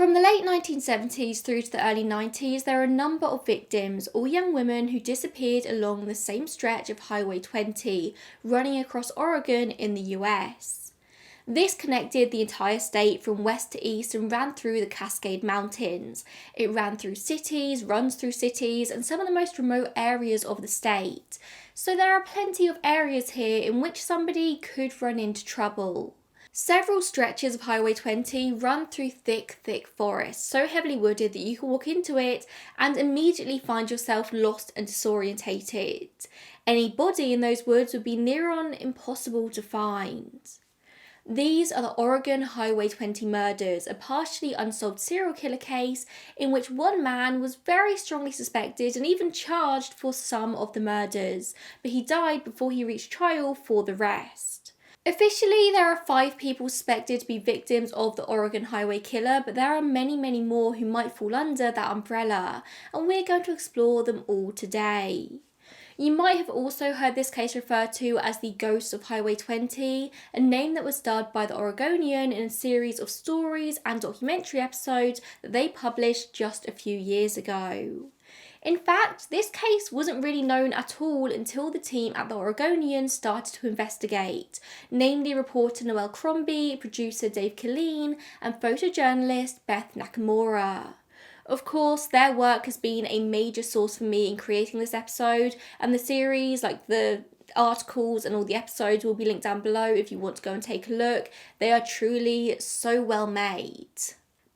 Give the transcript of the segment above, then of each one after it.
From the late 1970s through to the early 90s, there are a number of victims, all young women who disappeared along the same stretch of Highway 20, running across Oregon in the US. This connected the entire state from west to east and ran through the Cascade Mountains. It ran through cities, runs through cities, and some of the most remote areas of the state. So there are plenty of areas here in which somebody could run into trouble. Several stretches of Highway 20 run through thick forests, so heavily wooded that you can walk into it and immediately find yourself lost and disorientated. Any body in those woods would be near on impossible to find. These are the Oregon Highway 20 murders, a partially unsolved serial killer case in which one man was very strongly suspected and even charged for some of the murders, but he died before he reached trial for the rest. Officially, there are 5 people suspected to be victims of the Oregon Highway Killer, but there are many more who might fall under that umbrella, and we're going to explore them all today. You might have also heard this case referred to as the Ghosts of Highway 20, a name that was starred by the Oregonian in a series of stories and documentary episodes that they published just a few years ago. In fact, this case wasn't really known at all until the team at the Oregonian started to investigate, namely reporter Noelle Crombie, producer Dave Killeen, and photojournalist Beth Nakamura. Of course, their work has been a major source for me in creating this episode, and the series, like the articles and all the episodes, will be linked down below if you want to go and take a look. They are truly so well made.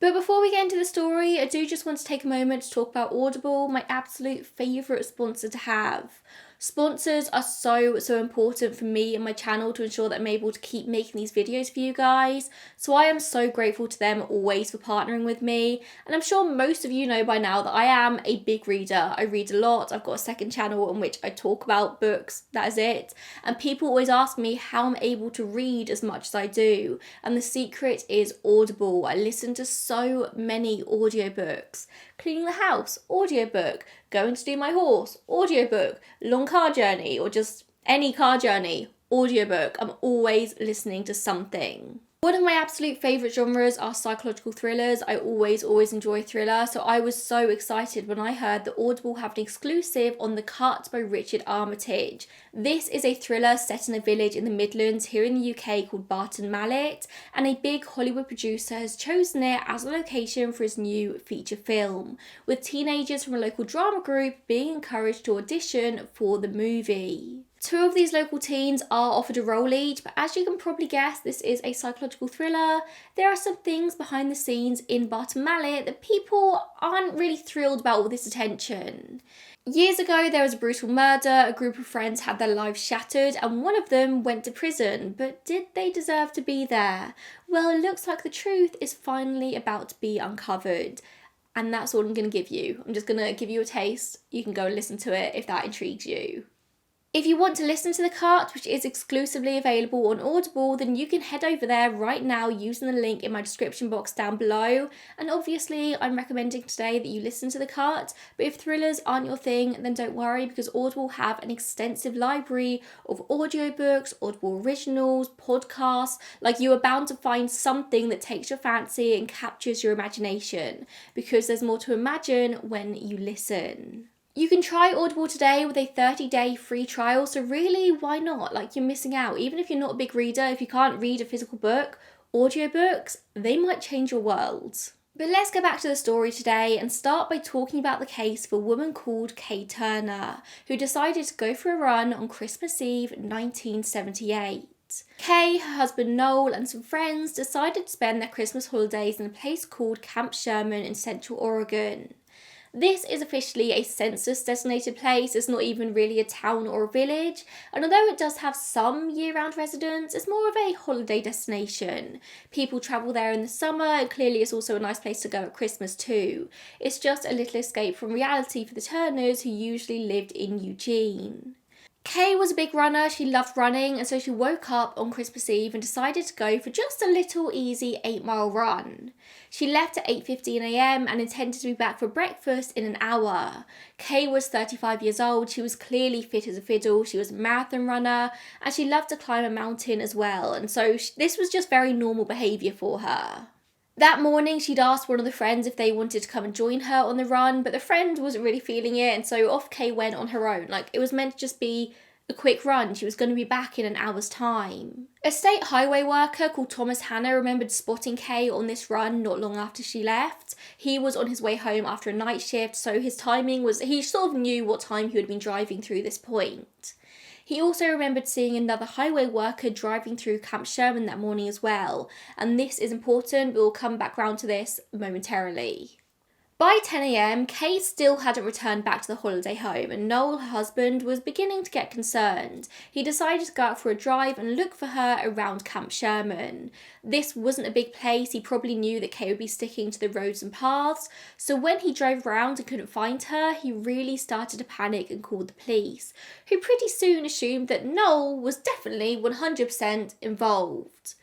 But before we get into the story, I do just want to take a moment to talk about Audible, my absolute favourite sponsor to have. Sponsors are so important for me and my channel to ensure that I'm able to keep making these videos for you guys. So I am so grateful to them always for partnering with me. And I'm sure most of you know by now that I am a big reader. I read a lot. I've got a second channel in which I talk about books. That is it. And people always ask me how I'm able to read as much as I do. And the secret is Audible. I listen to so many audiobooks. Cleaning the house, audiobook. Going to do my horse, audiobook. Long car journey or just any car journey, audiobook. I'm always listening to something. One of my absolute favourite genres are psychological thrillers. I always enjoy thriller, so I was so excited when I heard that Audible have an exclusive on The Cut by Richard Armitage. This is a thriller set in a village in the Midlands here in the UK called Barton Mallet, and a big Hollywood producer has chosen it as a location for his new feature film, with teenagers from a local drama group being encouraged to audition for the movie. 2 of these local teens are offered a role each, but as you can probably guess, this is a psychological thriller. There are some things behind the scenes in Barton Mallet that people aren't really thrilled about all this attention. Years ago, there was a brutal murder, a group of friends had their lives shattered, and one of them went to prison. But did they deserve to be there? Well, it looks like the truth is finally about to be uncovered. And that's all I'm going to give you. I'm just going to give you a taste. You can go and listen to it if that intrigues you. If you want to listen to The Cut, which is exclusively available on Audible, then you can head over there right now using the link in my description box down below. And obviously, I'm recommending today that you listen to The Cut, but if thrillers aren't your thing, then don't worry, because Audible have an extensive library of audiobooks, Audible originals, podcasts. Like, you are bound to find something that takes your fancy and captures your imagination, because there's more to imagine when you listen. You can try Audible today with a 30-day free trial, so really, why not? Like, you're missing out. Even if you're not a big reader, if you can't read a physical book, audiobooks, they might change your world. But let's get back to the story today and start by talking about the case of a woman called Kay Turner, who decided to go for a run on Christmas Eve 1978. Kay, her husband Noel, and some friends decided to spend their Christmas holidays in a place called Camp Sherman in Central Oregon. This is officially a census-designated place. It's not even really a town or a village, and although it does have some year-round residents, it's more of a holiday destination. People travel there in the summer, and clearly it's also a nice place to go at Christmas too. It's just a little escape from reality for the Turners, who usually lived in Eugene. Kay was a big runner, she loved running, and so she woke up on Christmas Eve and decided to go for just a little easy 8-mile run. She left at 8:15 a.m. and intended to be back for breakfast in an hour. Kay was 35 years old, she was clearly fit as a fiddle, she was a marathon runner, and she loved to climb a mountain as well, and so this was just very normal behaviour for her. That morning, she'd asked one of the friends if they wanted to come and join her on the run, but the friend wasn't really feeling it, and so off Kay went on her own. Like, it was meant to just be a quick run. She was going to be back in an hour's time. A state highway worker called Thomas Hanna remembered spotting Kay on this run not long after she left. He was on his way home after a night shift, so his timing was, he sort of knew what time he had been driving through this point. He also remembered seeing another highway worker driving through Camp Sherman that morning as well, and this is important, but we'll come back round to this momentarily. By 10 a.m, Kay still hadn't returned back to the holiday home, and Noel, her husband, was beginning to get concerned. He decided to go out for a drive and look for her around Camp Sherman. This wasn't a big place. He probably knew that Kay would be sticking to the roads and paths, so when he drove around and couldn't find her, he really started to panic and called the police, who pretty soon assumed that Noel was definitely 100% involved.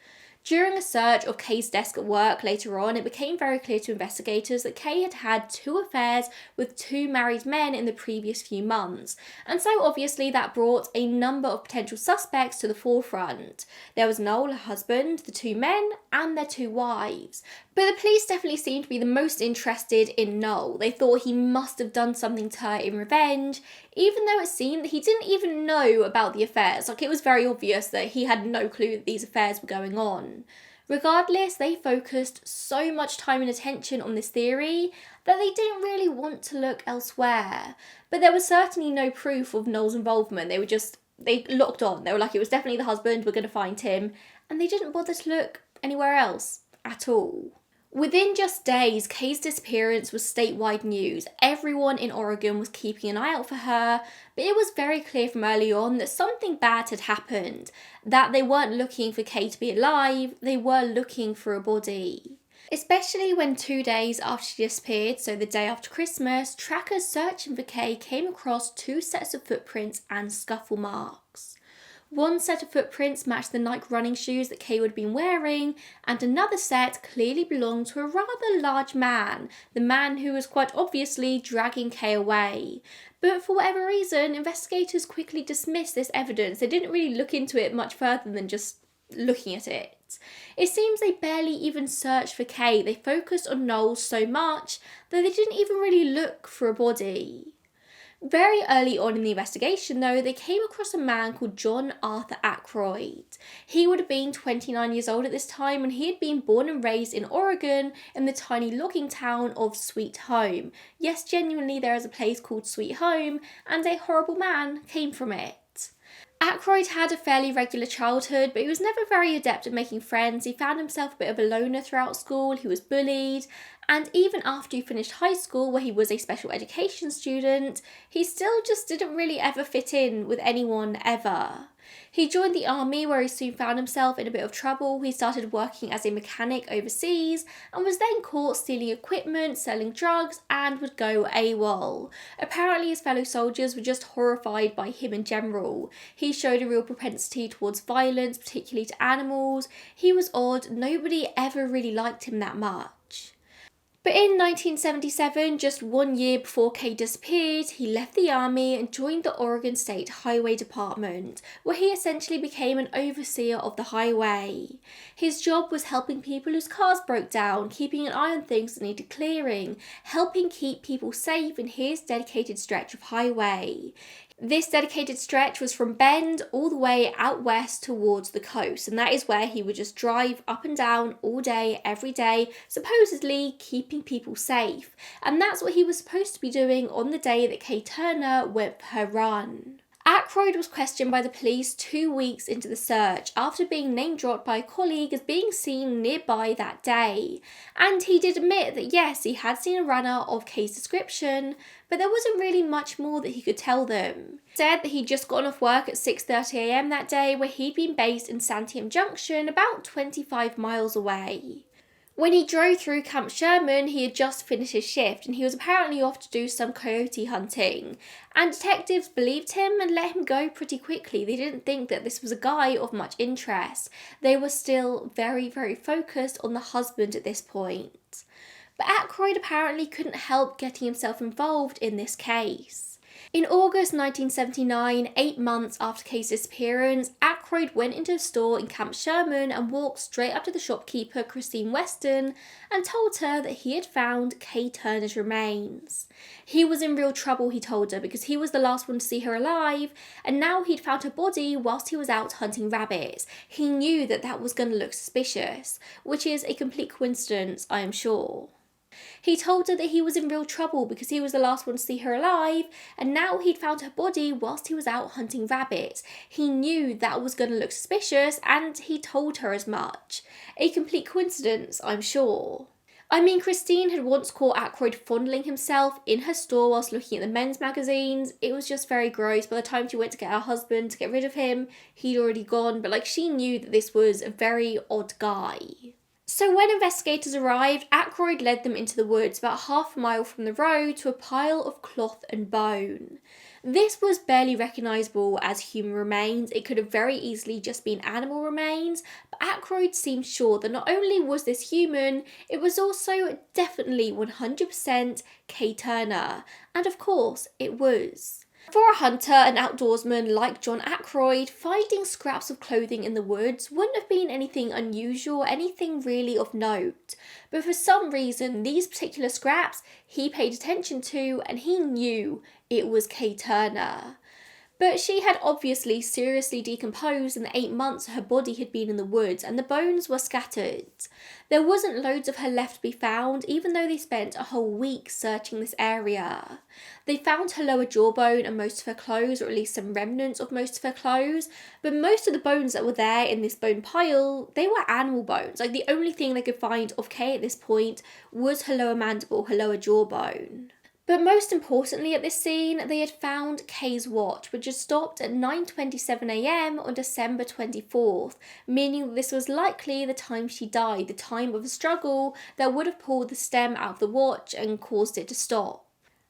During a search of Kay's desk at work later on, it became very clear to investigators that Kay had had 2 affairs with 2 married men in the previous few months, and so obviously that brought a number of potential suspects to the forefront. There was Noel, her husband, the 2 men, and their 2 wives. But the police definitely seemed to be the most interested in Noel. They thought he must have done something to her in revenge, even though it seemed that he didn't even know about the affairs. Like, it was very obvious that he had no clue that these affairs were going on. Regardless, they focused so much time and attention on this theory that they didn't really want to look elsewhere. But there was certainly no proof of Noel's involvement. They locked on. They were like, it was definitely the husband, we're going to find him. And they didn't bother to look anywhere else at all. Within just days, Kay's disappearance was statewide news. Everyone in Oregon was keeping an eye out for her, but it was very clear from early on that something bad had happened, that they weren't looking for Kay to be alive, they were looking for a body. Especially when 2 days after she disappeared, so the day after Christmas, trackers searching for Kay came across 2 sets of footprints and scuffle marks. One set of footprints matched the Nike running shoes that Kay had been wearing, and another set clearly belonged to a rather large man, the man who was quite obviously dragging Kay away. But for whatever reason, investigators quickly dismissed this evidence. They didn't really look into it much further than just looking at it. It seems they barely even searched for Kay. They focused on Noel so much that they didn't even really look for a body. Very early on in the investigation, though, they came across a man called John Arthur Ackroyd. He would have been 29 years old at this time, and he had been born and raised in Oregon in the tiny logging town of Sweet Home. Yes, genuinely, there is a place called Sweet Home, and a horrible man came from it. Ackroyd had a fairly regular childhood, but he was never very adept at making friends. He found himself a bit of a loner throughout school, he was bullied, and even after he finished high school, where he was a special education student, he still just didn't really ever fit in with anyone ever. He joined the army, where he soon found himself in a bit of trouble. He started working as a mechanic overseas and was then caught stealing equipment, selling drugs, and would go AWOL. Apparently his fellow soldiers were just horrified by him in general. He showed a real propensity towards violence, particularly to animals. He was odd. Nobody ever really liked him that much. But in 1977, just 1 year before Kay disappeared, he left the army and joined the Oregon State Highway Department, where he essentially became an overseer of the highway. His job was helping people whose cars broke down, keeping an eye on things that needed clearing, helping keep people safe in his dedicated stretch of highway. This dedicated stretch was from Bend all the way out west towards the coast, and that is where he would just drive up and down all day, every day, supposedly keeping people safe. And that's what he was supposed to be doing on the day that Kay Turner went for her run. Ackroyd was questioned by the police 2 weeks into the search after being name-dropped by a colleague as being seen nearby that day. And he did admit that yes, he had seen a runner of Kay's description, but there wasn't really much more that he could tell them. He said that he'd just gotten off work at 6:30 a.m. that day, where he'd been based in Santiam Junction, about 25 miles away. When he drove through Camp Sherman, he had just finished his shift and he was apparently off to do some coyote hunting. And detectives believed him and let him go pretty quickly. They didn't think that this was a guy of much interest. They were still very, very focused on the husband at this point. But Ackroyd apparently couldn't help getting himself involved in this case. In August 1979, 8 months after Kay's disappearance, Aykroyd went into a store in Camp Sherman and walked straight up to the shopkeeper, Christine Weston, and told her that he had found Kay Turner's remains. He was in real trouble, he told her, because he was the last one to see her alive, and now he'd found her body whilst he was out hunting rabbits. He knew that that was going to look suspicious, which is a complete coincidence, I am sure. He told her that he was in real trouble because he was the last one to see her alive, and now he'd found her body whilst he was out hunting rabbits. He knew that was going to look suspicious, and he told her as much. A complete coincidence, I'm sure. I mean, Christine had once caught Aykroyd fondling himself in her store whilst looking at the men's magazines. It was just very gross. By the time she went to get her husband to get rid of him, he'd already gone, but she knew that this was a very odd guy. So when investigators arrived, Aykroyd led them into the woods about half a mile from the road to a pile of cloth and bone. This was barely recognisable as human remains. It could have very easily just been animal remains, but Aykroyd seemed sure that not only was this human, it was also definitely 100% Kay Turner. And of course, it was. For a hunter and outdoorsman like John Aykroyd, finding scraps of clothing in the woods wouldn't have been anything unusual, anything really of note. But for some reason, these particular scraps he paid attention to, and he knew it was Kay Turner. But she had obviously seriously decomposed in the 8 months her body had been in the woods, and the bones were scattered. There wasn't loads of her left to be found, even though they spent a whole week searching this area. They found her lower jawbone and most of her clothes, or at least some remnants of most of her clothes, but most of the bones that were there in this bone pile, they were animal bones. The only thing they could find of Kay at this point was her lower mandible, her lower jawbone. But most importantly at this scene, they had found Kay's watch, which had stopped at 9:27 a.m. on December 24th, meaning that this was likely the time she died, the time of a struggle that would have pulled the stem out of the watch and caused it to stop.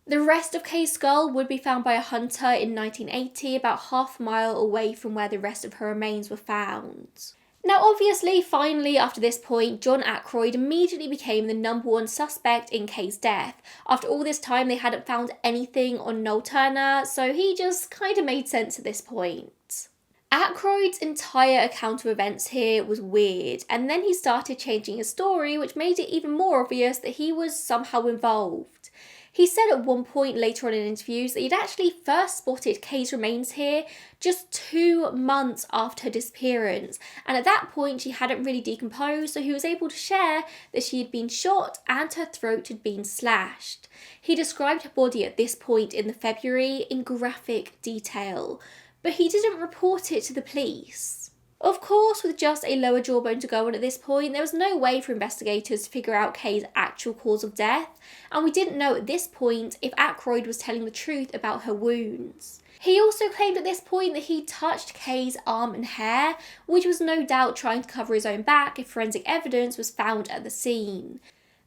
The rest of Kay's skull would be found by a hunter in 1980, about half a mile away from where the rest of her remains were found. Now obviously, finally after this point, John Aykroyd immediately became the #1 suspect in Kay's death. After all this time they hadn't found anything on Noel Turner, so he just kind of made sense at this point. Aykroyd's entire account of events here was weird, and then he started changing his story, which made it even more obvious that he was somehow involved. He said at one point later on in interviews that he'd actually first spotted Kay's remains here just 2 months after her disappearance, and at that point she hadn't really decomposed, so he was able to share that she had been shot and her throat had been slashed. He described her body at this point in the February in graphic detail, but he didn't report it to the police. Of course, with just a lower jawbone to go on at this point, there was no way for investigators to figure out Kay's actual cause of death, and we didn't know at this point if Aykroyd was telling the truth about her wounds. He also claimed at this point that he touched Kay's arm and hair, which was no doubt trying to cover his own back if forensic evidence was found at the scene.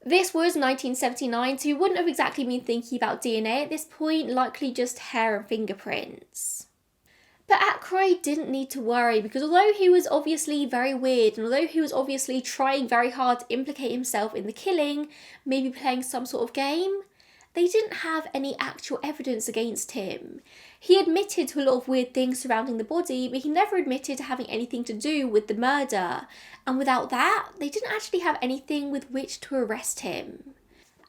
This was 1979, so he wouldn't have exactly been thinking about DNA at this point, likely just hair and fingerprints. But Aykroyd didn't need to worry, because although he was obviously very weird, and although he was obviously trying very hard to implicate himself in the killing, maybe playing some sort of game, they didn't have any actual evidence against him. He admitted to a lot of weird things surrounding the body, but he never admitted to having anything to do with the murder. And without that, they didn't actually have anything with which to arrest him.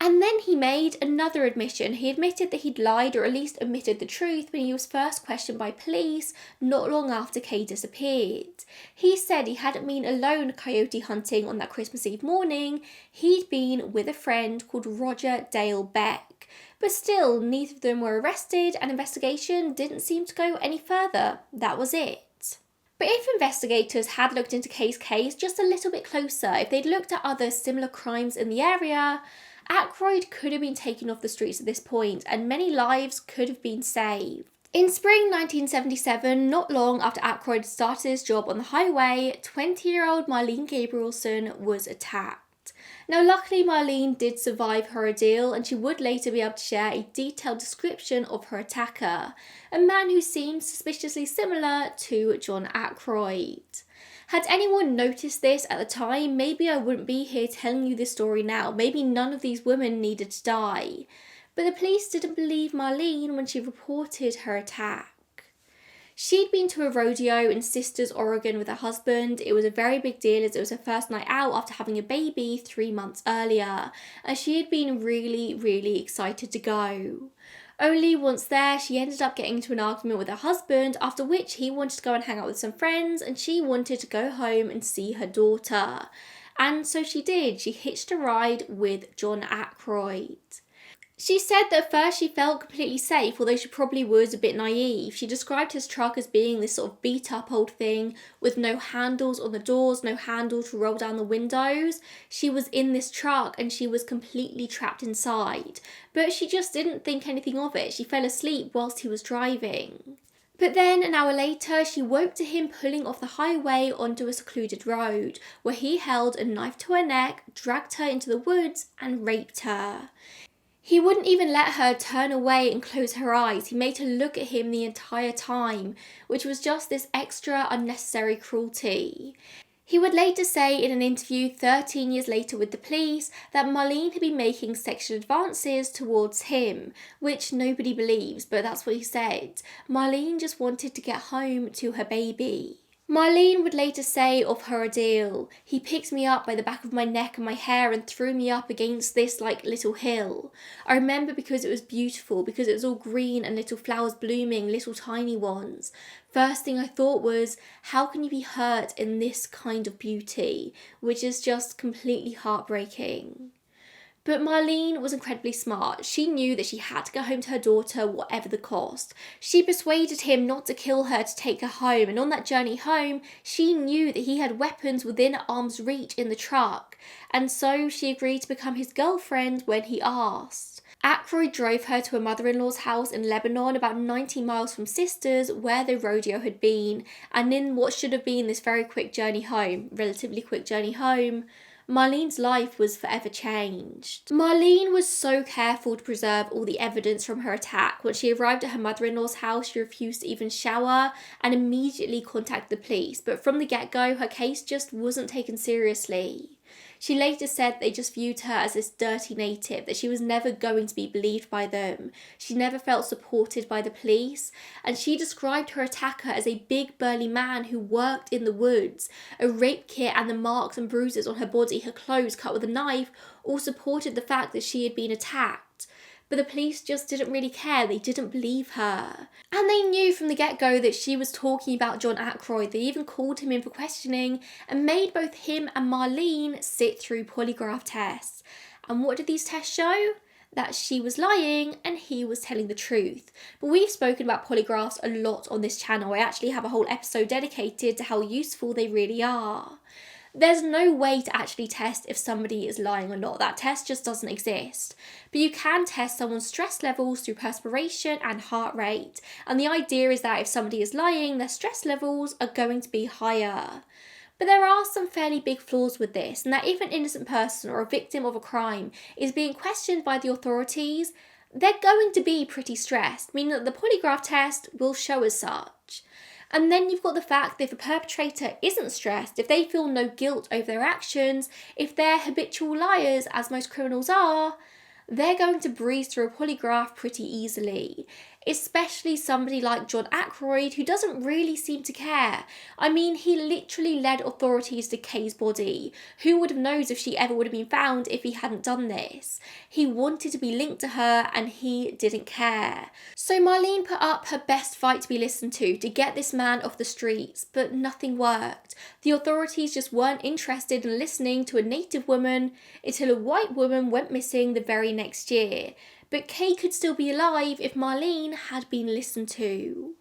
And then he made another admission. He admitted that he'd lied, or at least admitted the truth, when he was first questioned by police not long after Kay disappeared. He said he hadn't been alone coyote hunting on that Christmas Eve morning. He'd been with a friend called Roger Dale Beck. But still, neither of them were arrested, and investigation didn't seem to go any further. That was it. But if investigators had looked into Kay's case just a little bit closer, if they'd looked at other similar crimes in the area, Aykroyd could have been taken off the streets at this point, and many lives could have been saved. In spring 1977, not long after Aykroyd started his job on the highway, 20-year-old Marlene Gabrielson was attacked. Now luckily Marlene did survive her ordeal, and she would later be able to share a detailed description of her attacker, a man who seemed suspiciously similar to John Aykroyd. Had anyone noticed this at the time, maybe I wouldn't be here telling you this story now. Maybe none of these women needed to die. But the police didn't believe Marlene when she reported her attack. She'd been to a rodeo in Sisters, Oregon with her husband. It was a very big deal as it was her first night out after having a baby 3 months earlier, and she had been really, really excited to go. Only once there, she ended up getting into an argument with her husband, after which he wanted to go and hang out with some friends and she wanted to go home and see her daughter. And so she did. She hitched a ride with John Aykroyd. She said that at first she felt completely safe, although she probably was a bit naive. She described his truck as being this sort of beat up old thing with no handles on the doors, no handle to roll down the windows. She was in this truck and she was completely trapped inside. But she just didn't think anything of it. She fell asleep whilst he was driving. But then, an hour later, she woke to him pulling off the highway onto a secluded road, where he held a knife to her neck, dragged her into the woods, and raped her. He wouldn't even let her turn away and close her eyes. He made her look at him the entire time, which was just this extra unnecessary cruelty. He would later say in an interview 13 years later with the police that Marlene had been making sexual advances towards him, which nobody believes, but that's what he said. Marlene just wanted to get home to her baby. Marlene would later say of her ordeal, "He picked me up by the back of my neck and my hair and threw me up against this little hill. I remember because it was beautiful, because it was all green and little flowers blooming, little tiny ones. First thing I thought was, how can you be hurt in this kind of beauty?" Which is just completely heartbreaking. But Marlene was incredibly smart. She knew that she had to go home to her daughter, whatever the cost. She persuaded him not to kill her to take her home, and on that journey home, she knew that he had weapons within arm's reach in the truck, and so she agreed to become his girlfriend when he asked. Aykroyd drove her to her mother-in-law's house in Lebanon, about 90 miles from Sisters, where the rodeo had been, and in what should have been this very quick journey home, relatively quick journey home, Marlene's life was forever changed. Marlene was so careful to preserve all the evidence from her attack. When she arrived at her mother-in-law's house, she refused to even shower and immediately contacted the police. But from the get-go, her case just wasn't taken seriously. She later said they just viewed her as this dirty native, that she was never going to be believed by them. She never felt supported by the police, and she described her attacker as a big burly man who worked in the woods. A rape kit and the marks and bruises on her body, her clothes cut with a knife, all supported the fact that she had been attacked. But the police just didn't really care. They didn't believe her. And they knew from the get-go that she was talking about John Aykroyd. They even called him in for questioning and made both him and Marlene sit through polygraph tests. And what did these tests show? That she was lying and he was telling the truth. But we've spoken about polygraphs a lot on this channel. I actually have a whole episode dedicated to how useful they really are. There's no way to actually test if somebody is lying or not. That test just doesn't exist. But you can test someone's stress levels through perspiration and heart rate. And the idea is that if somebody is lying, their stress levels are going to be higher. But there are some fairly big flaws with this, and that if an innocent person or a victim of a crime is being questioned by the authorities, they're going to be pretty stressed, meaning that the polygraph test will show as such. And then you've got the fact that if a perpetrator isn't stressed, if they feel no guilt over their actions, if they're habitual liars, as most criminals are, they're going to breeze through a polygraph pretty easily. Especially somebody like John Aykroyd, who doesn't really seem to care. I mean, he literally led authorities to Kay's body. Who would have known if she ever would have been found if he hadn't done this? He wanted to be linked to her and he didn't care. So Marlene put up her best fight to be listened to get this man off the streets, but nothing worked. The authorities just weren't interested in listening to a native woman until a white woman went missing the very next year. But Kay could still be alive if Marlene had been listened to.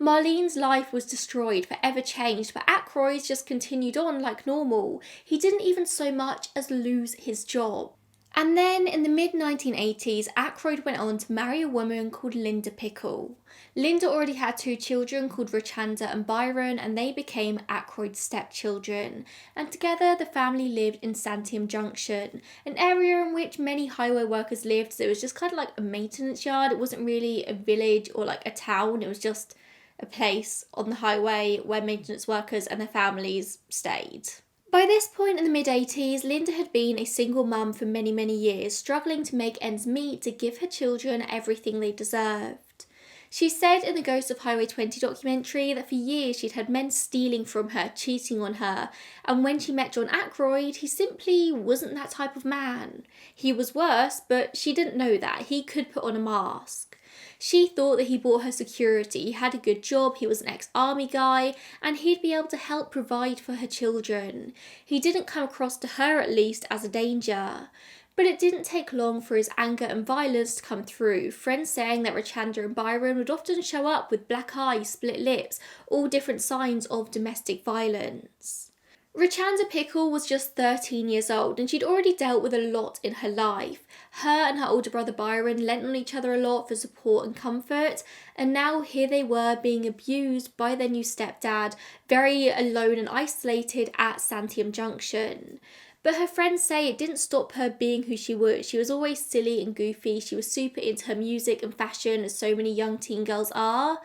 Marlene's life was destroyed, forever changed, but Aykroyd just continued on like normal. He didn't even so much as lose his job. And then in the mid-1980s, Aykroyd went on to marry a woman called Linda Pickle. Linda already had 2 children called Richanda and Byron, and they became Aykroyd's stepchildren. And together the family lived in Santiam Junction, an area in which many highway workers lived. So it was just kind of like a maintenance yard. It wasn't really a village or like a town. It was just a place on the highway where maintenance workers and their families stayed. By this point in the mid-80s, Linda had been a single mum for many, many years, struggling to make ends meet to give her children everything they deserved. She said in the Ghost of Highway 20 documentary that for years she'd had men stealing from her, cheating on her, and when she met John Aykroyd, he simply wasn't that type of man. He was worse, but she didn't know that. He could put on a mask. She thought that he brought her security, he had a good job, he was an ex-army guy, and he'd be able to help provide for her children. He didn't come across to her, at least, as a danger. But it didn't take long for his anger and violence to come through, friends saying that Richanda and Byron would often show up with black eyes, split lips, all different signs of domestic violence. Richanda Pickle was just 13 years old and she'd already dealt with a lot in her life. Her and her older brother Byron lent on each other a lot for support and comfort, and now here they were being abused by their new stepdad, very alone and isolated at Santiam Junction. But her friends say it didn't stop her being who she was. She was always silly and goofy, she was super into her music and fashion as so many young teen girls are.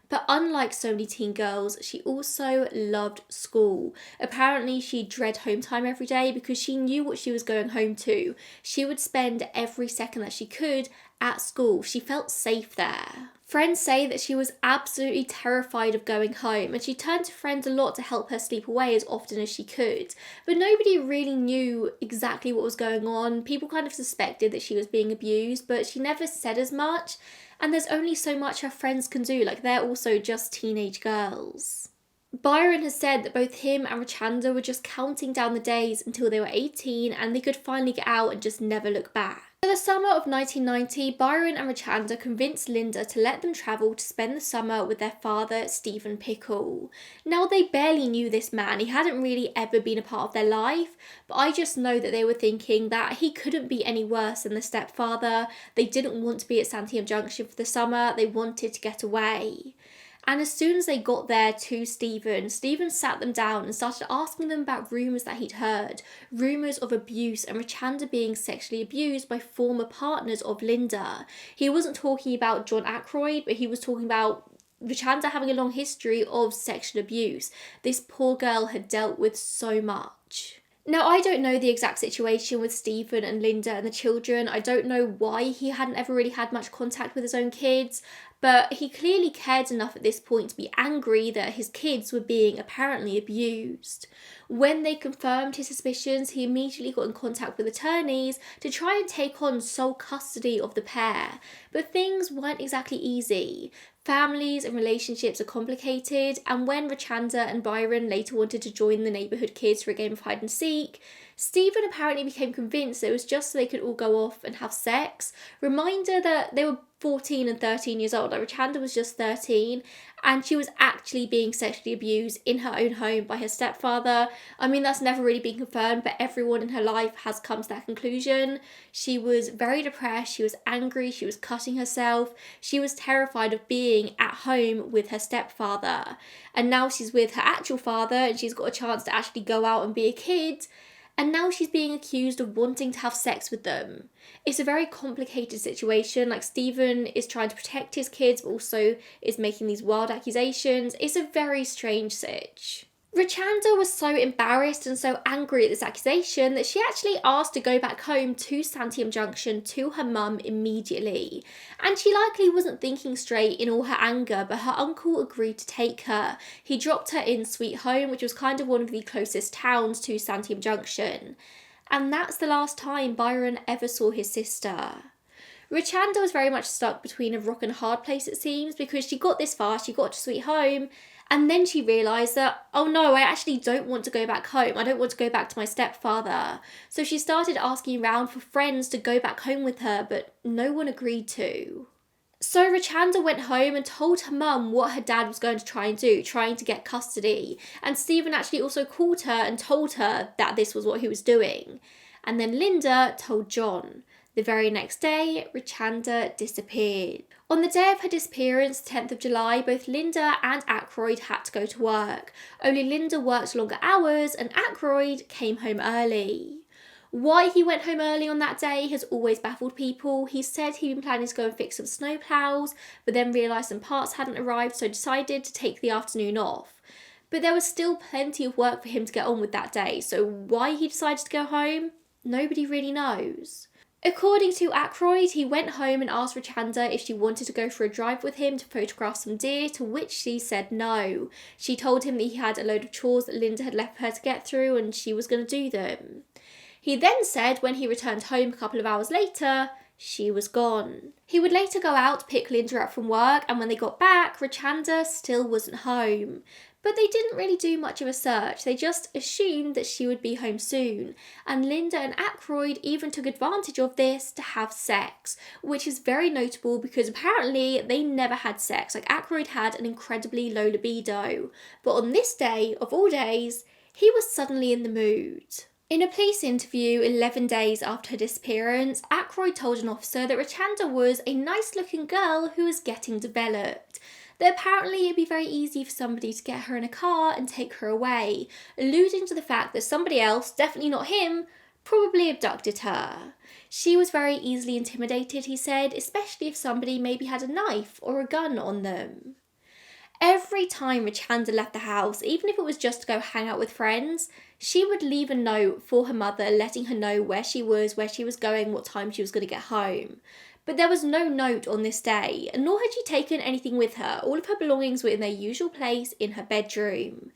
But unlike so many teen girls, she also loved school. Apparently, she'd dread home time every day because she knew what she was going home to. She would spend every second that she could at school. She felt safe there. Friends say that she was absolutely terrified of going home, and she turned to friends a lot to help her sleep away as often as she could. But nobody really knew exactly what was going on. People kind of suspected that she was being abused, but she never said as much. And there's only so much her friends can do, like they're also just teenage girls. Byron has said that both him and Richanda were just counting down the days until they were 18 and they could finally get out and just never look back. In the summer of 1990, Byron and Richanda convinced Linda to let them travel to spend the summer with their father, Stephen Pickle. Now, they barely knew this man. He hadn't really ever been a part of their life, but I just know that they were thinking that he couldn't be any worse than the stepfather. They didn't want to be at Santiam Junction for the summer. They wanted to get away. And as soon as they got there to Stephen sat them down and started asking them about rumours that he'd heard, rumours of abuse and Richanda being sexually abused by former partners of Linda. He wasn't talking about John Aykroyd, but he was talking about Richanda having a long history of sexual abuse. This poor girl had dealt with so much. Now, I don't know the exact situation with Stephen and Linda and the children. I don't know why he hadn't ever really had much contact with his own kids, but he clearly cared enough at this point to be angry that his kids were being apparently abused. When they confirmed his suspicions, he immediately got in contact with attorneys to try and take on sole custody of the pair. But things weren't exactly easy. Families and relationships are complicated, and when Richanda and Byron later wanted to join the neighbourhood kids for a game of hide and seek, Stephen apparently became convinced it was just so they could all go off and have sex. Reminder that they were 14 and 13 years old. Like, Richanda was just 13 and she was actually being sexually abused in her own home by her stepfather. I mean, that's never really been confirmed, but everyone in her life has come to that conclusion. She was very depressed, she was angry, she was cutting herself, she was terrified of being at home with her stepfather. And now she's with her actual father and she's got a chance to actually go out and be a kid. And now she's being accused of wanting to have sex with them. It's a very complicated situation. Like, Stephen is trying to protect his kids, but also is making these wild accusations. It's a very strange sitch. Richanda was so embarrassed and so angry at this accusation that she actually asked to go back home to Santiam Junction to her mum immediately. And she likely wasn't thinking straight in all her anger, but her uncle agreed to take her. He dropped her in Sweet Home, which was kind of one of the closest towns to Santiam Junction. And that's the last time Byron ever saw his sister. Richanda was very much stuck between a rock and hard place, it seems, because she got this far, she got to Sweet Home, and then she realised that, oh no, I actually don't want to go back home. I don't want to go back to my stepfather. So she started asking around for friends to go back home with her, but no one agreed to. So Richanda went home and told her mum what her dad was going to try and do, trying to get custody. And Stephen actually also called her and told her that this was what he was doing. And then Linda told John. The very next day, Richanda disappeared. On the day of her disappearance, 10th of July, both Linda and Aykroyd had to go to work. Only Linda worked longer hours and Aykroyd came home early. Why he went home early on that day has always baffled people. He said he'd been planning to go and fix some snowplows, but then realised some parts hadn't arrived, so decided to take the afternoon off. But there was still plenty of work for him to get on with that day, so why he decided to go home, nobody really knows. According to Aykroyd, he went home and asked Richanda if she wanted to go for a drive with him to photograph some deer, to which she said no. She told him that he had a load of chores that Linda had left for her to get through and she was going to do them. He then said when he returned home a couple of hours later, she was gone. He would later go out to pick Linda up from work, and when they got back, Richanda still wasn't home. But they didn't really do much of a search, they just assumed that she would be home soon, and Linda and Aykroyd even took advantage of this to have sex, which is very notable because apparently they never had sex. Like, Aykroyd had an incredibly low libido, but on this day, of all days, he was suddenly in the mood. In a police interview 11 days after her disappearance, Aykroyd told an officer that Richanda was a nice-looking girl who was getting developed. That apparently it'd be very easy for somebody to get her in a car and take her away, alluding to the fact that somebody else, definitely not him, probably abducted her. She was very easily intimidated, he said, especially if somebody maybe had a knife or a gun on them. Every time Richanda left the house, even if it was just to go hang out with friends, she would leave a note for her mother letting her know where she was going, what time she was going to get home. But there was no note on this day, nor had she taken anything with her. All of her belongings were in their usual place in her bedroom.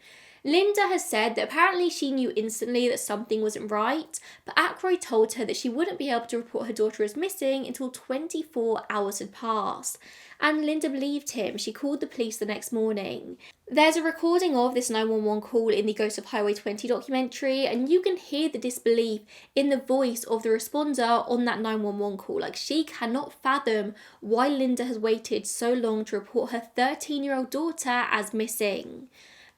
Linda has said that apparently she knew instantly that something wasn't right, but Aykroyd told her that she wouldn't be able to report her daughter as missing until 24 hours had passed. And Linda believed him. She called the police the next morning. There's a recording of this 911 call in the Ghost of Highway 20 documentary, and you can hear the disbelief in the voice of the responder on that 911 call. Like, she cannot fathom why Linda has waited so long to report her 13-year-old daughter as missing.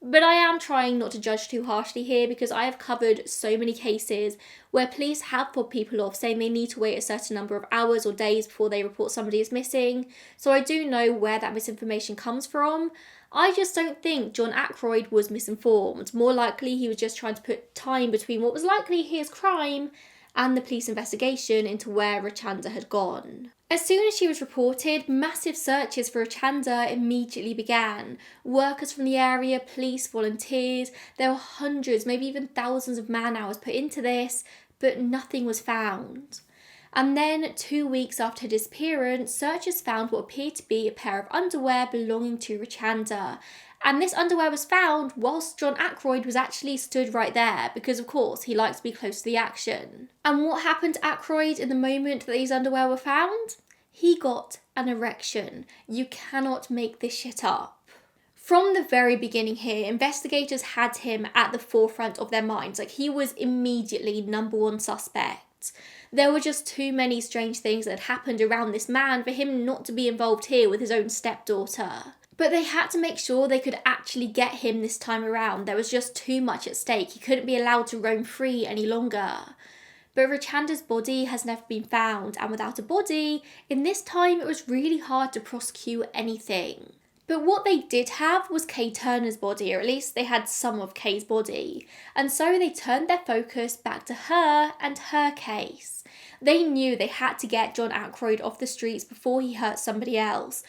But I am trying not to judge too harshly here because I have covered so many cases where police have fobbed people off saying they need to wait a certain number of hours or days before they report somebody as missing. So I do know where that misinformation comes from. I just don't think John Aykroyd was misinformed. More likely he was just trying to put time between what was likely his crime and the police investigation into where Richanda had gone. As soon as she was reported, massive searches for Richanda immediately began. Workers from the area, police, volunteers, there were hundreds, maybe even thousands of man-hours put into this, but nothing was found. And then, 2 weeks after her disappearance, searchers found what appeared to be a pair of underwear belonging to Richanda. And this underwear was found whilst John Aykroyd was actually stood right there, because of course he likes to be close to the action. And what happened to Aykroyd in the moment that these underwear were found? He got an erection. You cannot make this shit up. From the very beginning here, investigators had him at the forefront of their minds. Like, he was immediately number one suspect. There were just too many strange things that had happened around this man for him not to be involved here with his own stepdaughter. But they had to make sure they could actually get him this time around. There was just too much at stake. He couldn't be allowed to roam free any longer. But Richanda's body has never been found, and without a body, in this time it was really hard to prosecute anything. But what they did have was Kay Turner's body, or at least they had some of Kay's body. And so they turned their focus back to her and her case. They knew they had to get John Aykroyd off the streets before he hurt somebody else.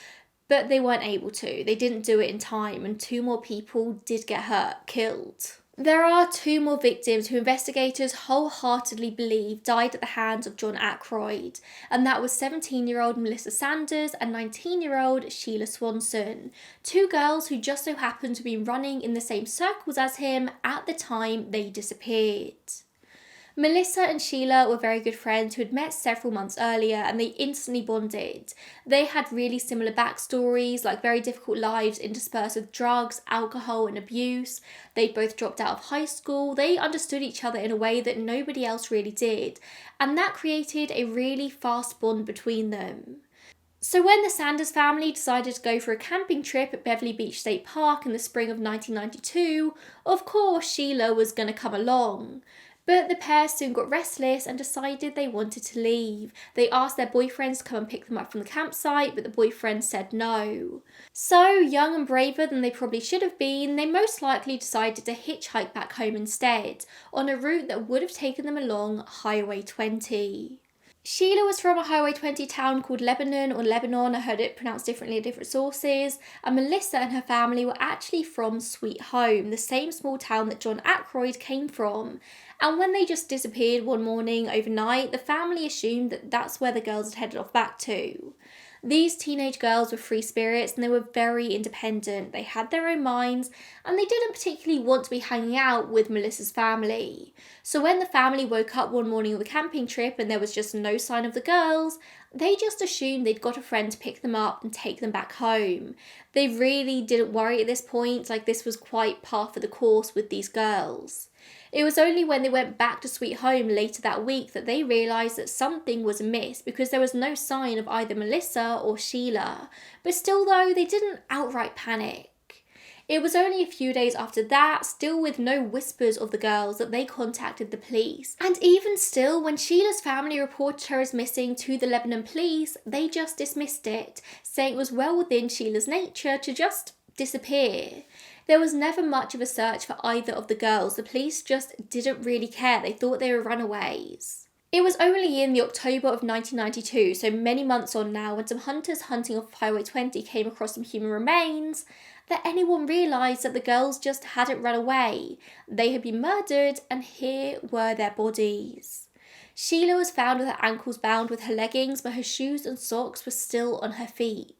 But they weren't able to. They didn't do it in time, and 2 more people did get hurt, killed. There are 2 more victims who investigators wholeheartedly believe died at the hands of John Aykroyd, and that was 17-year-old Melissa Sanders and 19-year-old Sheila Swanson, 2 girls who just so happened to be running in the same circles as him at the time they disappeared. Melissa and Sheila were very good friends who had met several months earlier, and they instantly bonded. They had really similar backstories, like very difficult lives interspersed with drugs, alcohol and abuse. They both dropped out of high school. They understood each other in a way that nobody else really did, and that created a really fast bond between them. So when the Sanders family decided to go for a camping trip at Beverly Beach State Park in the spring of 1992, of course Sheila was going to come along. But the pair soon got restless and decided they wanted to leave. They asked their boyfriends to come and pick them up from the campsite, but the boyfriends said no. So, young and braver than they probably should have been, they most likely decided to hitchhike back home instead, on a route that would have taken them along Highway 20. Sheila was from a Highway 20 town called Lebanon or Lebanon, I heard it pronounced differently in different sources, and Melissa and her family were actually from Sweet Home, the same small town that John Ackroyd came from. And when they just disappeared one morning overnight, the family assumed that that's where the girls had headed off back to. These teenage girls were free spirits and they were very independent. They had their own minds and they didn't particularly want to be hanging out with Melissa's family. So when the family woke up one morning of the camping trip and there was just no sign of the girls, they just assumed they'd got a friend to pick them up and take them back home. They really didn't worry at this point, like this was quite par for the course with these girls. It was only when they went back to Sweet Home later that week that they realised that something was amiss because there was no sign of either Melissa or Sheila. But still though, they didn't outright panic. It was only a few days after that, still with no whispers of the girls, that they contacted the police. And even still, when Sheila's family reported her as missing to the Lebanon police, they just dismissed it, saying it was well within Sheila's nature to just disappear. There was never much of a search for either of the girls. The police just didn't really care. They thought they were runaways. It was only in the October of 1992, so many months on now, when some hunters hunting off Highway 20 came across some human remains, that anyone realised that the girls just hadn't run away. They had been murdered, and here were their bodies. Sheila was found with her ankles bound with her leggings, but her shoes and socks were still on her feet.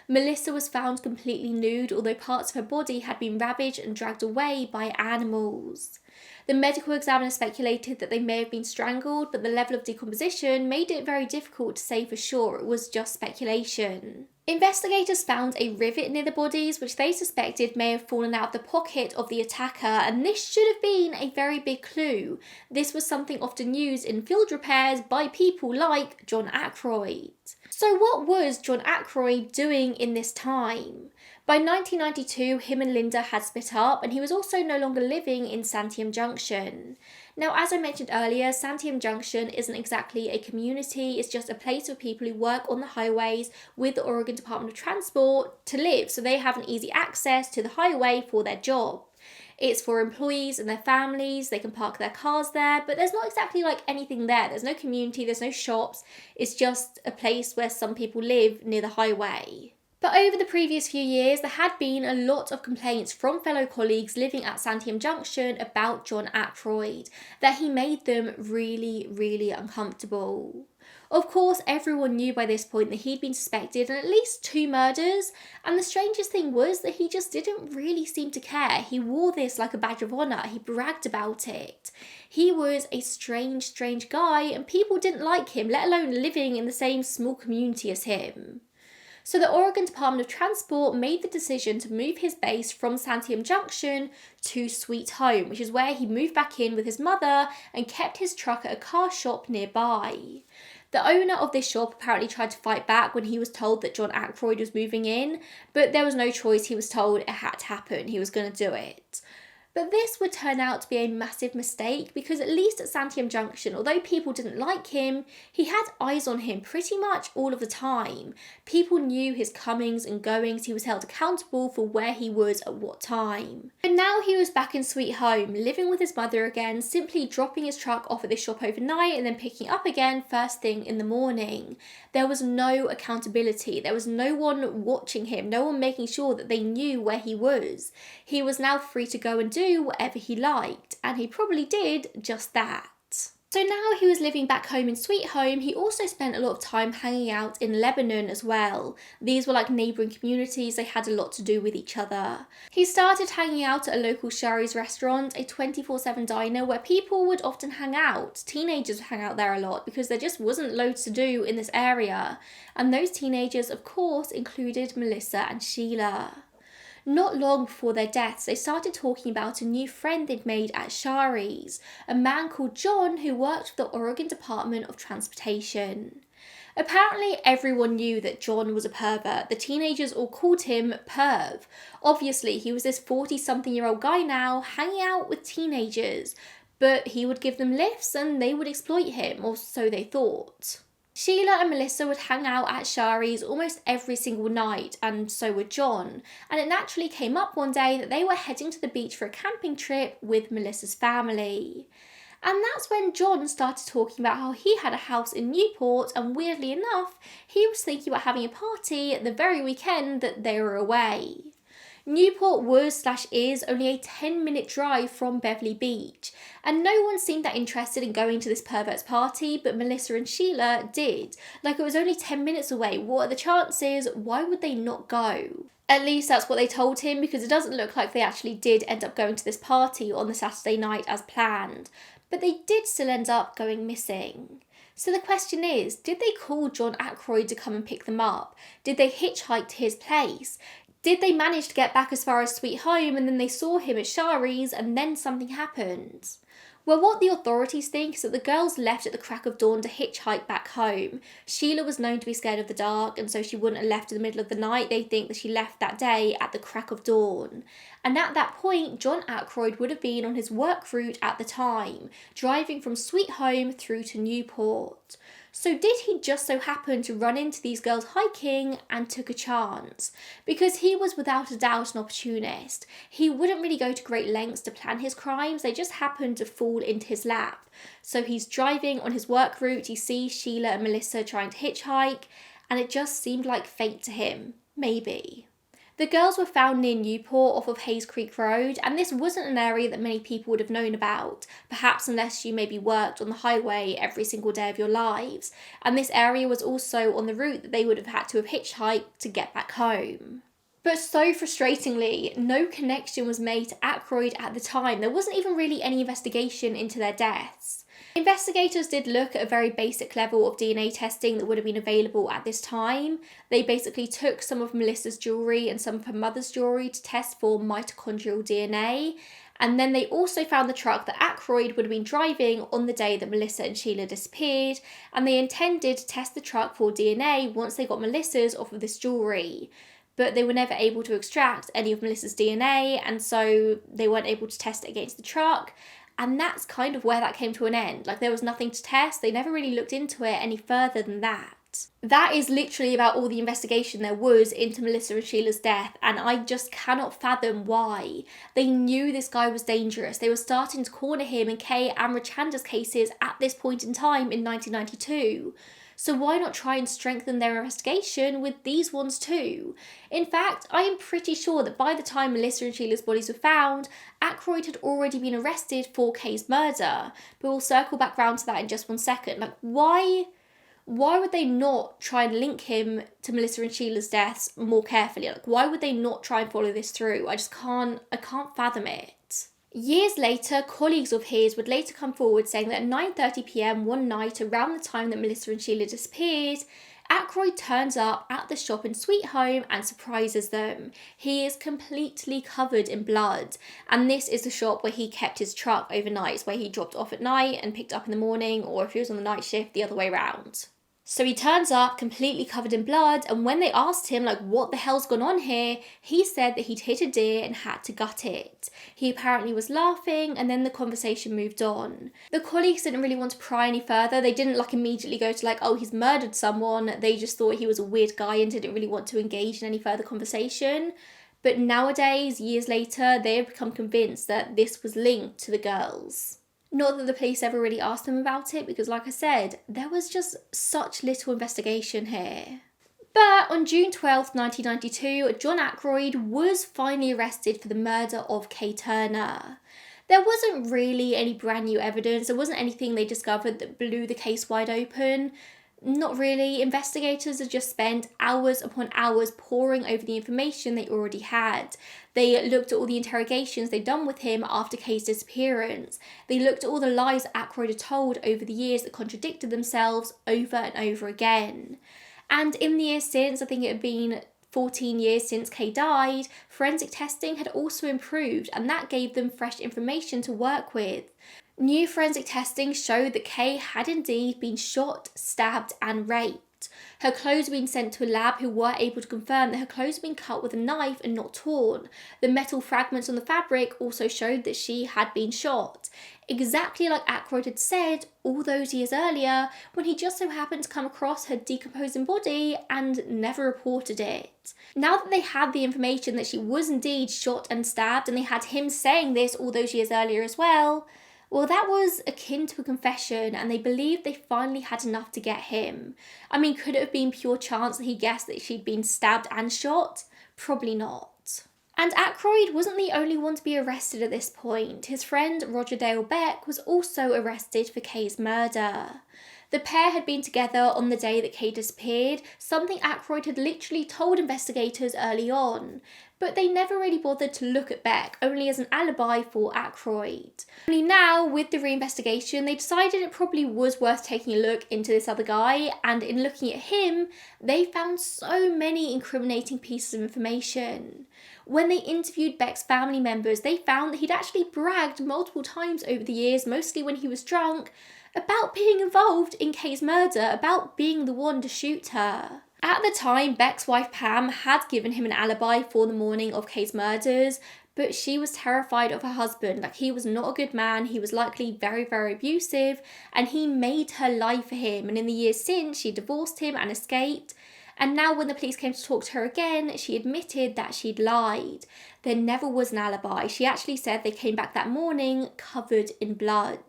Melissa was found completely nude, although parts of her body had been ravaged and dragged away by animals. The medical examiner speculated that they may have been strangled, but the level of decomposition made it very difficult to say for sure. It was just speculation. Investigators found a rivet near the bodies, which they suspected may have fallen out of the pocket of the attacker, and this should have been a very big clue. This was something often used in field repairs by people like John Ackroyd. So what was John Ackroyd doing in this time? By 1992, him and Linda had split up, and he was also no longer living in Santiam Junction. Now, as I mentioned earlier, Santiam Junction isn't exactly a community, it's just a place for people who work on the highways with the Oregon Department of Transport to live, so they have an easy access to the highway for their job. It's for employees and their families, they can park their cars there, but there's not exactly like anything there. There's no community, there's no shops, it's just a place where some people live near the highway. But over the previous few years, there had been a lot of complaints from fellow colleagues living at Santiam Junction about John Ackroyd, that he made them really, really uncomfortable. Of course, everyone knew by this point that he'd been suspected in at least 2 murders, and the strangest thing was that he just didn't really seem to care. He wore this like a badge of honour, he bragged about it. He was a strange guy, and people didn't like him, let alone living in the same small community as him. So the Oregon Department of Transport made the decision to move his base from Santiam Junction to Sweet Home, which is where he moved back in with his mother and kept his truck at a car shop nearby. The owner of this shop apparently tried to fight back when he was told that John Ackroyd was moving in, but there was no choice. He was told it had to happen. He was going to do it. But this would turn out to be a massive mistake because at least at Santiam Junction, although people didn't like him, he had eyes on him pretty much all of the time. People knew his comings and goings, he was held accountable for where he was at what time. But now he was back in Sweet Home, living with his mother again, simply dropping his truck off at this shop overnight and then picking it up again first thing in the morning. There was no accountability, there was no one watching him, no one making sure that they knew where he was. He was now free to go and do whatever he liked, and he probably did just that. So now he was living back home in Sweet Home, he also spent a lot of time hanging out in Lebanon as well. These were like neighbouring communities, they had a lot to do with each other. He started hanging out at a local Shari's restaurant, a 24/7 diner where people would often hang out. Teenagers would hang out there a lot because there just wasn't loads to do in this area. And those teenagers, of course, included Melissa and Sheila. Not long before their deaths, they started talking about a new friend they'd made at Shari's, a man called John who worked for the Oregon Department of Transportation. Apparently everyone knew that John was a pervert. The teenagers all called him Perv. Obviously, he was this 40-something-year-old guy now hanging out with teenagers, but he would give them lifts and they would exploit him, or so they thought. Sheila and Melissa would hang out at Shari's almost every single night, and so would John, and it naturally came up one day that they were heading to the beach for a camping trip with Melissa's family. And that's when John started talking about how he had a house in Newport, and weirdly enough, he was thinking about having a party the very weekend that they were away. Newport was/is only a 10-minute drive from Beverly Beach, and no one seemed that interested in going to this pervert's party, but Melissa and Sheila did. Like, it was only 10 minutes away. What are the chances? Why would they not go? At least that's what they told him, because it doesn't look like they actually did end up going to this party on the Saturday night as planned. But they did still end up going missing. So the question is, did they call John Aykroyd to come and pick them up? Did they hitchhike to his place? Did they manage to get back as far as Sweet Home and then they saw him at Shari's and then something happened? Well, what the authorities think is that the girls left at the crack of dawn to hitchhike back home. Sheila was known to be scared of the dark, and so she wouldn't have left in the middle of the night. They think that she left that day at the crack of dawn. And at that point, John Aykroyd would have been on his work route at the time, driving from Sweet Home through to Newport. So did he just so happen to run into these girls hiking and took a chance? Because he was without a doubt an opportunist. He wouldn't really go to great lengths to plan his crimes, they just happened to fall into his lap. So he's driving on his work route, he sees Sheila and Melissa trying to hitchhike, and it just seemed like fate to him. Maybe. The girls were found near Newport off of Hayes Creek Road, and this wasn't an area that many people would have known about, perhaps unless you maybe worked on the highway every single day of your lives, and this area was also on the route that they would have had to have hitchhiked to get back home. But so frustratingly, no connection was made to Aykroyd at the time. There wasn't even really any investigation into their deaths. Investigators did look at a very basic level of DNA testing that would have been available at this time. They basically took some of Melissa's jewellery and some of her mother's jewellery to test for mitochondrial DNA, and then they also found the truck that Aykroyd would have been driving on the day that Melissa and Sheila disappeared, and they intended to test the truck for DNA once they got Melissa's off of this jewellery. But they were never able to extract any of Melissa's DNA, and so they weren't able to test it against the truck. And that's kind of where that came to an end. Like, there was nothing to test. They never really looked into it any further than that. That is literally about all the investigation there was into Melissa and Sheila's death, and I just cannot fathom why. They knew this guy was dangerous. They were starting to corner him in Kay and Richanda's cases at this point in time in 1992. So why not try and strengthen their investigation with these ones too? In fact, I am pretty sure that by the time Melissa and Sheila's bodies were found, Aykroyd had already been arrested for Kay's murder. But we'll circle back round to that in just one second. Like, why would they not try and link him to Melissa and Sheila's deaths more carefully? Like, why would they not try and follow this through? I can't fathom it. Years later, colleagues of his would later come forward saying that at 9:30 p.m. one night, around the time that Melissa and Sheila disappeared, Aykroyd turns up at the shop in Sweet Home and surprises them. He is completely covered in blood, and this is the shop where he kept his truck overnight. It's where he dropped off at night and picked up in the morning, or if he was on the night shift, the other way around. So he turns up completely covered in blood, and when they asked him, like, what the hell's gone on here, he said that he'd hit a deer and had to gut it. He apparently was laughing, and then the conversation moved on. The colleagues didn't really want to pry any further. They didn't, immediately go to, oh, he's murdered someone. They just thought he was a weird guy and didn't really want to engage in any further conversation. But nowadays, years later, they have become convinced that this was linked to the girls. Not that the police ever really asked them about it, because like I said, there was just such little investigation here. But on June 12th, 1992, John Aykroyd was finally arrested for the murder of Kay Turner. There wasn't really any brand new evidence. There wasn't anything they discovered that blew the case wide open. Not really. Investigators had just spent hours upon hours poring over the information they already had. They looked at all the interrogations they'd done with him after Kay's disappearance. They looked at all the lies that Aykroyd had told over the years that contradicted themselves over and over again. And in the years since, I think it had been 14 years since Kay died, forensic testing had also improved, and that gave them fresh information to work with. New forensic testing showed that Kay had indeed been shot, stabbed and raped. Her clothes had been sent to a lab who were able to confirm that her clothes had been cut with a knife and not torn. The metal fragments on the fabric also showed that she had been shot. Exactly like Aykroyd had said all those years earlier, when he just so happened to come across her decomposing body and never reported it. Now that they had the information that she was indeed shot and stabbed, and they had him saying this all those years earlier as well, Well, that was akin to a confession, and they believed they finally had enough to get him. I mean, could it have been pure chance that he guessed that she'd been stabbed and shot? Probably not. And Ackroyd wasn't the only one to be arrested at this point. His friend Roger Dale Beck was also arrested for Kay's murder. The pair had been together on the day that Kay disappeared, something Ackroyd had literally told investigators early on, but they never really bothered to look at Beck, only as an alibi for Ackroyd. Only now, with the reinvestigation, they decided it probably was worth taking a look into this other guy, and in looking at him, they found so many incriminating pieces of information. When they interviewed Beck's family members, they found that he'd actually bragged multiple times over the years, mostly when he was drunk, about being involved in Kay's murder, about being the one to shoot her. At the time, Beck's wife Pam had given him an alibi for the morning of Kay's murders, but she was terrified of her husband. Like, he was not a good man, he was likely very, very abusive, and he made her lie for him. And in the years since, she divorced him and escaped. And now when the police came to talk to her again, she admitted that she'd lied. There never was an alibi. She actually said they came back that morning covered in blood.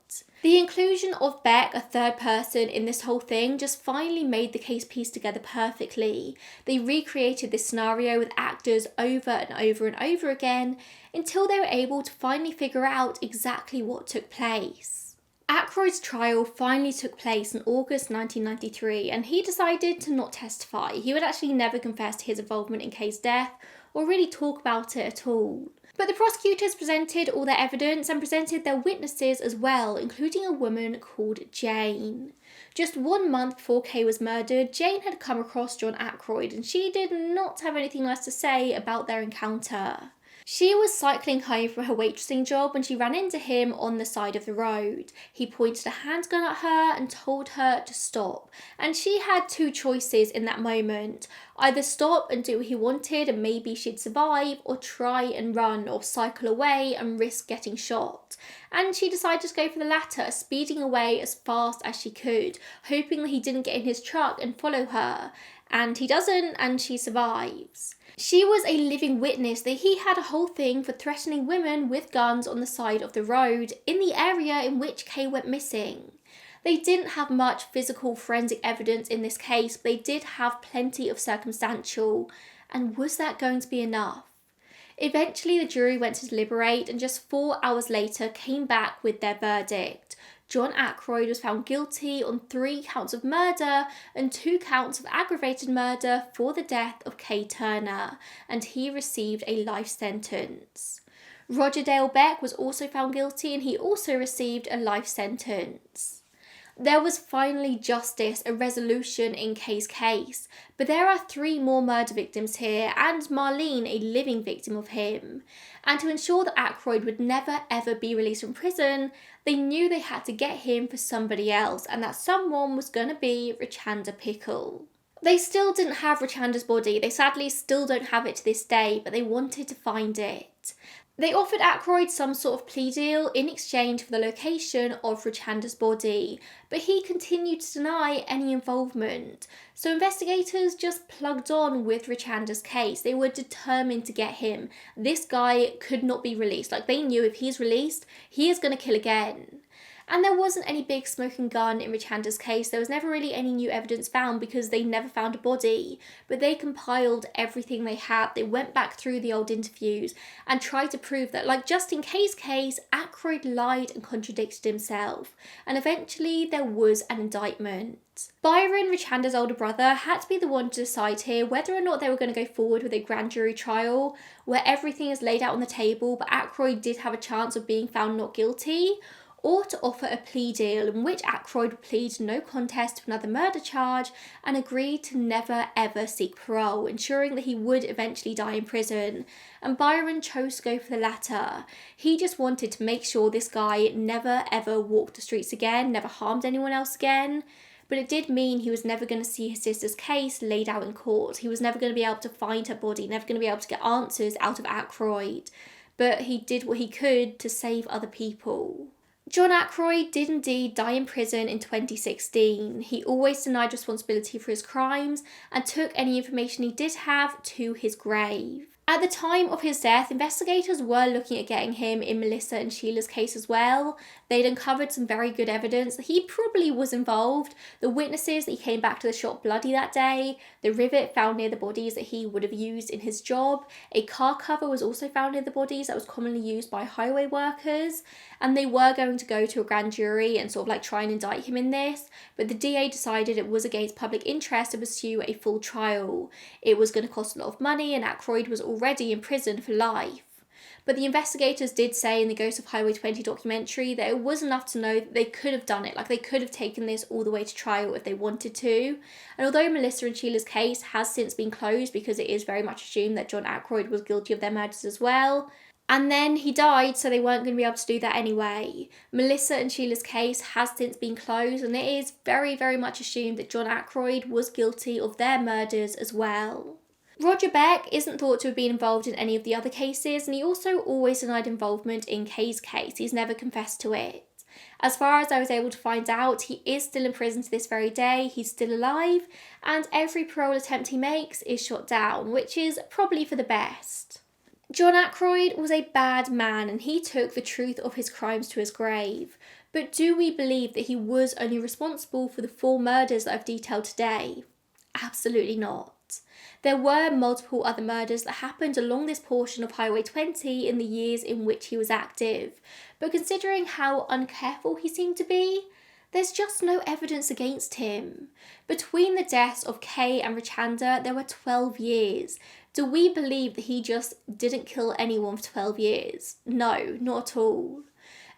The inclusion of Beck, a third person in this whole thing, just finally made the case piece together perfectly. They recreated this scenario with actors over and over and over again until they were able to finally figure out exactly what took place. Ackroyd's trial finally took place in August 1993, and he decided to not testify. He would actually never confess to his involvement in Kay's death or really talk about it at all. But the prosecutors presented all their evidence and presented their witnesses as well, including a woman called Jane. Just 1 month before Kay was murdered, Jane had come across John Ackroyd, and she did not have anything nice to say about their encounter. She was cycling home from her waitressing job when she ran into him on the side of the road. He pointed a handgun at her and told her to stop. And she had two choices in that moment. Either stop and do what he wanted and maybe she'd survive, or try and run or cycle away and risk getting shot. And she decided to go for the latter, speeding away as fast as she could, hoping that he didn't get in his truck and follow her. And he doesn't, and she survives. She was a living witness that he had a whole thing for threatening women with guns on the side of the road in the area in which Kay went missing. They didn't have much physical forensic evidence in this case, but they did have plenty of circumstantial. And was that going to be enough? Eventually, the jury went to deliberate and just 4 hours later came back with their verdict. John Ackroyd was found guilty on 3 counts of murder and 2 counts of aggravated murder for the death of Kay Turner, and he received a life sentence. Roger Dale Beck was also found guilty, and he also received a life sentence. There was finally justice, a resolution in Kay's case, but there are 3 more murder victims here, and Marlene, a living victim of him. And to ensure that Ackroyd would never ever be released from prison, they knew they had to get him for somebody else, and that someone was going to be Richanda Pickle. They still didn't have Richanda's body. They sadly still don't have it to this day, but they wanted to find it. They offered Ackroyd some sort of plea deal in exchange for the location of Richanda's body, but he continued to deny any involvement. So investigators just plugged on with Richanda's case. They were determined to get him. This guy could not be released. Like, they knew if he's released, he is going to kill again. And there wasn't any big smoking gun in Richanda's case. There was never really any new evidence found because they never found a body. But they compiled everything they had. They went back through the old interviews and tried to prove that, like just in Kay's case, Ackroyd lied and contradicted himself. And eventually there was an indictment. Byron, Richanda's older brother, had to be the one to decide here whether or not they were going to go forward with a grand jury trial where everything is laid out on the table, but Ackroyd did have a chance of being found not guilty, or to offer a plea deal in which Ackroyd would plead no contest to another murder charge and agree to never ever seek parole, ensuring that he would eventually die in prison. And Byron chose to go for the latter. He just wanted to make sure this guy never ever walked the streets again, never harmed anyone else again. But it did mean he was never going to see his sister's case laid out in court. He was never going to be able to find her body, never going to be able to get answers out of Ackroyd. But he did what he could to save other people. John Ackroyd did indeed die in prison in 2016. He always denied responsibility for his crimes and took any information he did have to his grave. At the time of his death, investigators were looking at getting him in Melissa and Sheila's case as well. They'd uncovered some very good evidence that he probably was involved. The witnesses that he came back to the shop bloody that day, the rivet found near the bodies that he would have used in his job, a car cover was also found near the bodies that was commonly used by highway workers, and they were going to go to a grand jury and sort of like try and indict him in this, but the DA decided it was against public interest to pursue a full trial. It was going to cost a lot of money, and Aykroyd was already in prison for life. But the investigators did say in the Ghost of Highway 20 documentary that it was enough to know that they could have done it, like they could have taken this all the way to trial if they wanted to. And although Melissa and Sheila's case has since been closed because it is very much assumed that John Aykroyd was guilty of their murders as well, and then he died, so they weren't going to be able to do that anyway. Melissa and Sheila's case has since been closed, and it is very, very much assumed that John Aykroyd was guilty of their murders as well. Roger Beck isn't thought to have been involved in any of the other cases, and he also always denied involvement in Kay's case. He's never confessed to it. As far as I was able to find out, he is still in prison to this very day, he's still alive, and every parole attempt he makes is shot down, which is probably for the best. John Aykroyd was a bad man, and he took the truth of his crimes to his grave. But do we believe that he was only responsible for the 4 murders that I've detailed today? Absolutely not. There were multiple other murders that happened along this portion of Highway 20 in the years in which he was active, but considering how uncareful he seemed to be, there's just no evidence against him. Between the deaths of Kay and Richanda, there were 12 years. Do we believe that he just didn't kill anyone for 12 years? No, not at all.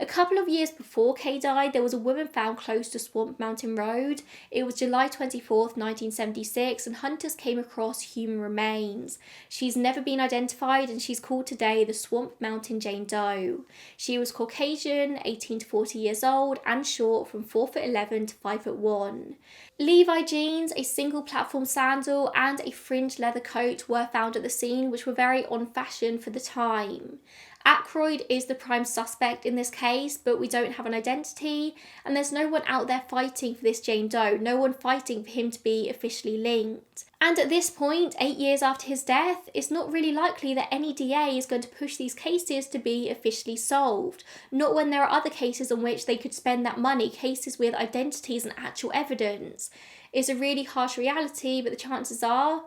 A couple of years before Kay died, there was a woman found close to Swamp Mountain Road. It was July 24th, 1976, and hunters came across human remains. She's never been identified, and she's called today the Swamp Mountain Jane Doe. She was Caucasian, 18 to 40 years old, and short from 4'11" to 5'1". Levi jeans, a single platform sandal, and a fringed leather coat were found at the scene, which were very on fashion for the time. Aykroyd is the prime suspect in this case, but we don't have an identity, and there's no one out there fighting for this Jane Doe, no one fighting for him to be officially linked. And at this point, 8 years after his death, it's not really likely that any DA is going to push these cases to be officially solved, not when there are other cases on which they could spend that money, cases with identities and actual evidence. It's a really harsh reality, but the chances are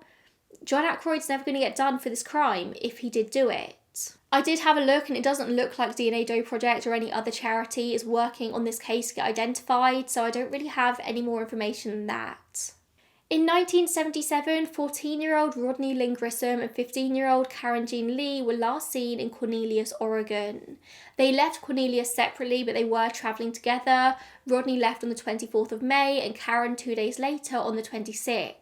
John Aykroyd's never going to get done for this crime if he did do it. I did have a look, and it doesn't look like DNA Doe Project or any other charity is working on this case to get identified, so I don't really have any more information than that. In 1977, 14-year-old Rodney Lynn Grissom and 15-year-old Karen Jean Lee were last seen in Cornelius, Oregon. They left Cornelius separately, but they were travelling together. Rodney left on the 24th of May and Karen 2 days later on the 26th.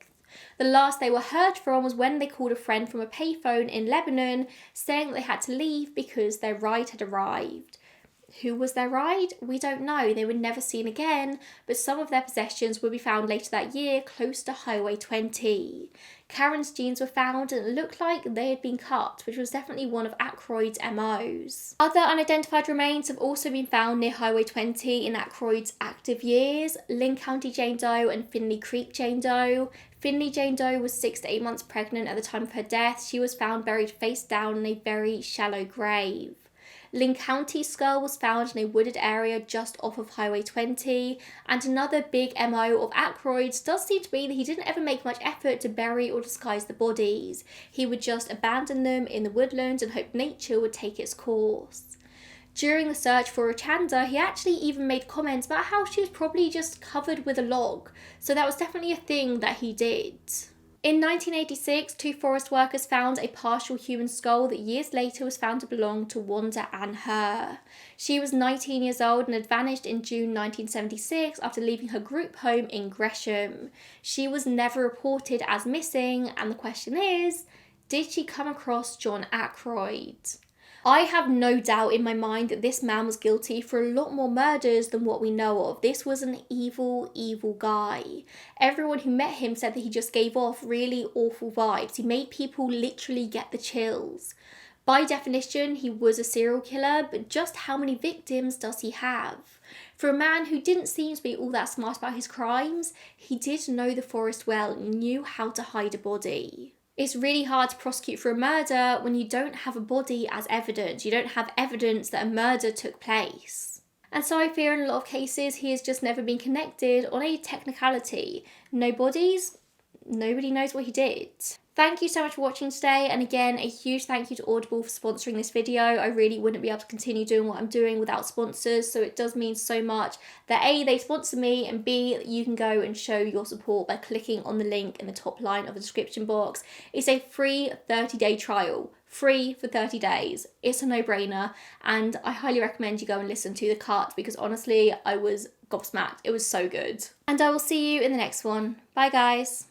The last they were heard from was when they called a friend from a payphone in Lebanon saying that they had to leave because their ride had arrived. Who was their ride? We don't know. They were never seen again, but some of their possessions would be found later that year close to Highway 20. Karen's jeans were found and it looked like they had been cut, which was definitely one of Aykroyd's MOs. Other unidentified remains have also been found near Highway 20 in Aykroyd's active years: Lynn County Jane Doe and Finley Creek Jane Doe. Finley Jane Doe was 6 to 8 months pregnant at the time of her death. She was found buried face down in a very shallow grave. Lynn County's skull was found in a wooded area just off of Highway 20, and another big MO of Aykroyd's does seem to be that he didn't ever make much effort to bury or disguise the bodies. He would just abandon them in the woodlands and hope nature would take its course. During the search for Richanda, he actually even made comments about how she was probably just covered with a log, so that was definitely a thing that he did. In 1986, 2 forest workers found a partial human skull that years later was found to belong to Wanda Ann Herr. She was 19 years old and had vanished in June 1976 after leaving her group home in Gresham. She was never reported as missing, and the question is, did she come across John Aykroyd? I have no doubt in my mind that this man was guilty for a lot more murders than what we know of. This was an evil, evil guy. Everyone who met him said that he just gave off really awful vibes. He made people literally get the chills. By definition, he was a serial killer, but just how many victims does he have? For a man who didn't seem to be all that smart about his crimes, he did know the forest well and knew how to hide a body. It's really hard to prosecute for a murder when you don't have a body as evidence. You don't have evidence that a murder took place. And so I fear in a lot of cases he has just never been connected on a technicality. No bodies, nobody knows what he did. Thank you so much for watching today, and again, a huge thank you to Audible for sponsoring this video. I really wouldn't be able to continue doing what I'm doing without sponsors, so it does mean so much that A, they sponsor me, and B, you can go and show your support by clicking on the link in the top line of the description box. It's a free 30-day trial. Free for 30 days. It's a no-brainer, and I highly recommend you go and listen to The Cut because honestly, I was gobsmacked. It was so good. And I will see you in the next one. Bye guys.